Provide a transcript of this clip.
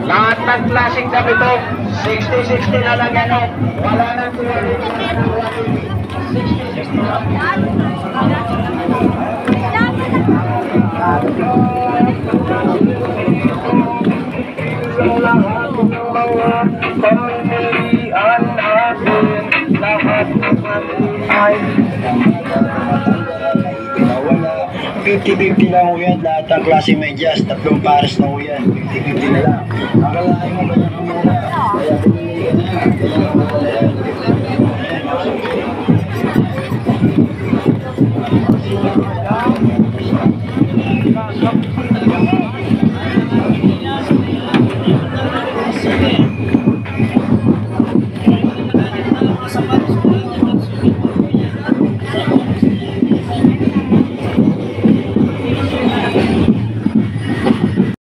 Lahat ng klaseng ganito, 60-60 na lang yan. Wala nang 60-60 lang. Sa lahat ng mga pamilihan natin, lahat ng ay 50-50 lang ho yan, lahat ng klase medyas, tatlong pares na ho yan, 50-50 na lang. Akalain mo ba yan ang mura? Kaya bumili ka na.